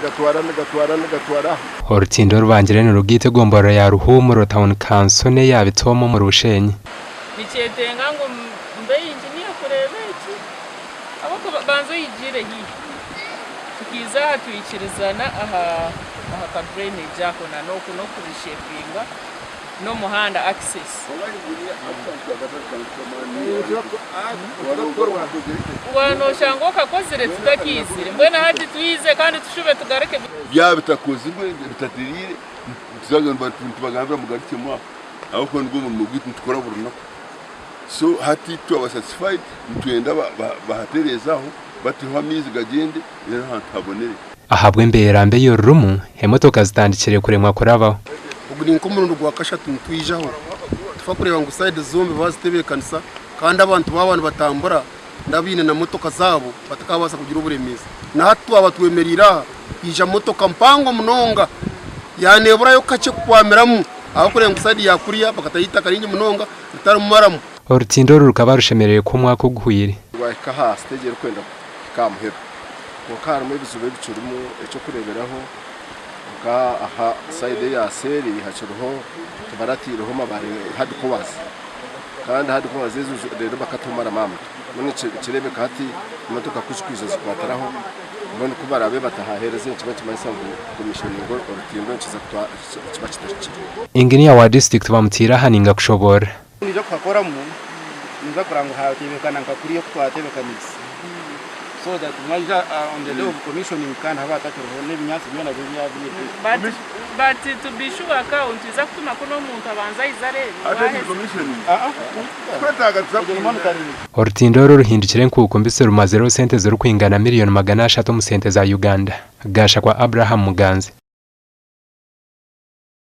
gatwara Orutindo rubangirene rugite gomboro ya ruhumuro town kansone yabitomo mu rushenyi Nichetenga ngo mbe engineer kurebe iki abako banzo yigire hi tukiza tuyikirizana aha ka drainage jako na no kurishepinga no muhanda access wano shangoka kozire tudakizire mbona hati tuize kandi tushube tugareke bya bitakoze bitatirire tuzagamba tubagambira mu garike mwa aho ko ngo mu gwitu tukora burno so hati tu satisfied twenda bahaterezaho batiho amizi gagende rero hantabonere ahabwe mberambe yorumu hemotoka zitandikire kuremwa korabaho ubwo ni nkomurundo gwakasha twijaho tufa kureba ngo side zombe bazitebekanisa kandi abantu babana batambura ndabine na motoka zabo batakabasa kugira uburemezi na hatu abatwemerira ija motoka mpango munonga yanebura yo kace kwameramu aho kureba ngo side yakuriya bakatayita karinje munonga bitarumaramu Orutindo rukaba rushemereye ko mwaka guhwire waka ha stage yo kwenda kamuhera wakara mu bizube bicurumu eco kureberaho aha side ya seri hacuruho tubaratireho mabare hadi kubaza kandi hadi kubaza rero bakatumara mama none kirebe kati imotoka kushikwiza zikwataraho mbona kubarabe batahahereze kiba kimasango komishoningo Orutindo nkiza kiba kitashikira Engineer wa district bamutira haninga kushobora nijo kwakora mu niza kurango hatebekana ngakuriye kwatebekanisa so that maja on the level of commissioning can have atakiro n'ibinyansi byona bya but to be sure account iza kutuma kuno muntu abanza izare Orutindo ruhindukire nkuko mbise rumaze ro sente zo kwingana miliyoni 300 mu sente za Uganda gasha kwa Abraham Muganzi